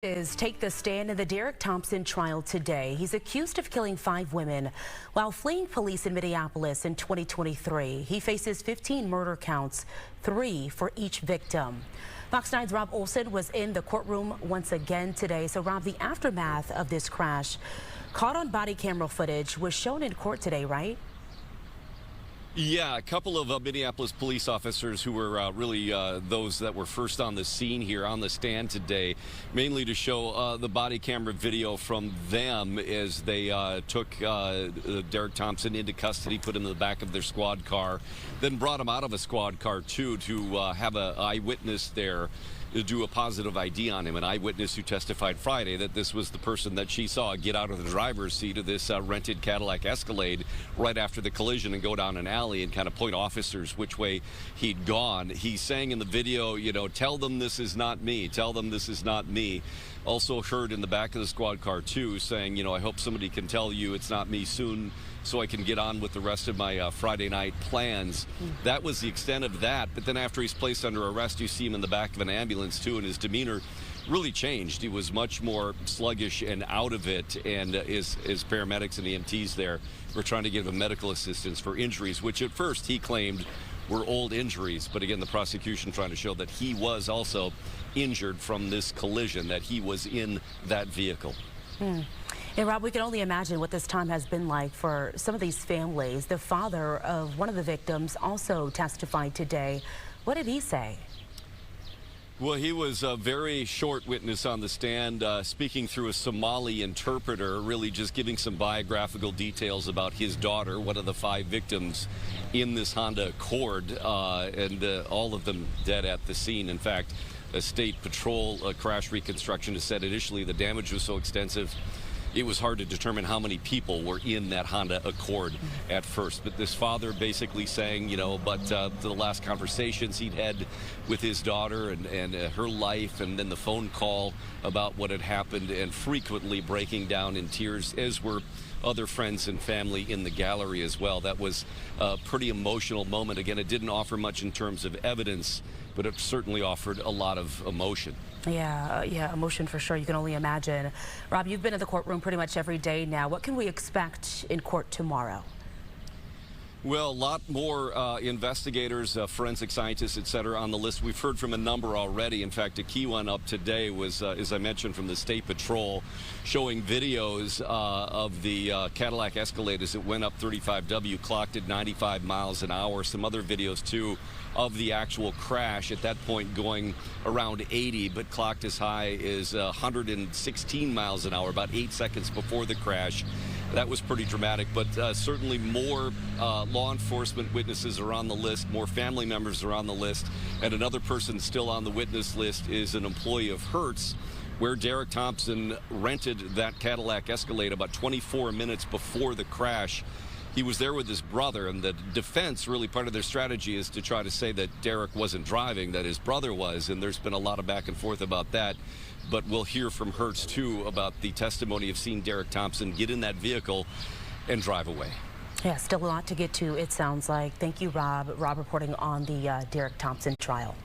Take the stand in the Derrick Thompson trial today. He's accused of killing 5 women while fleeing police in Minneapolis in 2023. He faces 15 murder counts, 3 for each victim. Fox 9's Rob Olsen was in the courtroom once again today. So Rob, the aftermath of this crash caught on body camera footage was shown in court today, right? Yeah, a couple of Minneapolis police officers who were really those that were first on the scene here on the stand today, mainly to show the body camera video from them as they took Derrick Thompson into custody, put him in the back of their squad car, then brought him out of a squad car, too, to have an eyewitness there to do a positive ID on him, an eyewitness who testified Friday that this was the person that she saw get out of the driver's seat of this rented Cadillac Escalade right after the collision and go down an alley and kind of point officers which way he'd gone. He's saying in the video, you know, tell them this is not me, tell them this is not me. Also heard in the back of the squad car, too, saying, you know, I hope somebody can tell you it's not me soon so I can get on with the rest of my Friday night plans. That was the extent of that. But then after he's placed under arrest, you see him in the back of an ambulance, too, and his demeanor really changed. He was much more sluggish and out of it, and his paramedics and EMTs there were trying to give him medical assistance for injuries, which at first he claimed were old injuries. But again, the prosecution trying to show that he was also injured from this collision, that he was in that vehicle. And Rob, we can only imagine what this time has been like for some of these families. The father of one of the victims also testified today. What did he say? Well, he was a very short witness on the stand, speaking through a Somali interpreter, really just giving some biographical details about his daughter, one of the 5 victims in this Honda Accord, and all of them dead at the scene. In fact, a state patrol crash reconstruction has said initially the damage was so extensive it was hard to determine how many people were in that Honda Accord at first. But this father basically saying, you know, but the last conversations he'd had with his daughter and her life, and then the phone call about what had happened, and frequently breaking down in tears, as were other friends and family in the gallery as well. That was a pretty emotional moment. Again, it didn't offer much in terms of evidence, but it certainly offered a lot of emotion. Yeah, emotion for sure. You can only imagine. Rob, you've been in the courtroom pretty much every day now. What can we expect in court tomorrow? Well, a lot more investigators, forensic scientists, et cetera, on the list. We've heard from a number already. In fact, a key one up today was, as I mentioned, from the State Patrol, showing videos of the Cadillac Escalade as it went up 35W, clocked at 95 miles an hour. Some other videos, too, of the actual crash, at that point going around 80, but clocked as high as 116 miles an hour, about 8 seconds before the crash. That was pretty dramatic, but certainly more law enforcement witnesses are on the list, more family members are on the list, and another person still on the witness list is an employee of Hertz, where Derrick Thompson rented that Cadillac Escalade about 24 minutes before the crash. He was there with his brother, and the defense, really part of their strategy is to try to say that Derrick wasn't driving, that his brother was, and there's been a lot of back and forth about that. But we'll hear from Hertz, too, about the testimony of seeing Derrick Thompson get in that vehicle and drive away. Yeah, still a lot to get to, it sounds like. Thank you, Rob. Rob reporting on the Derrick Thompson trial.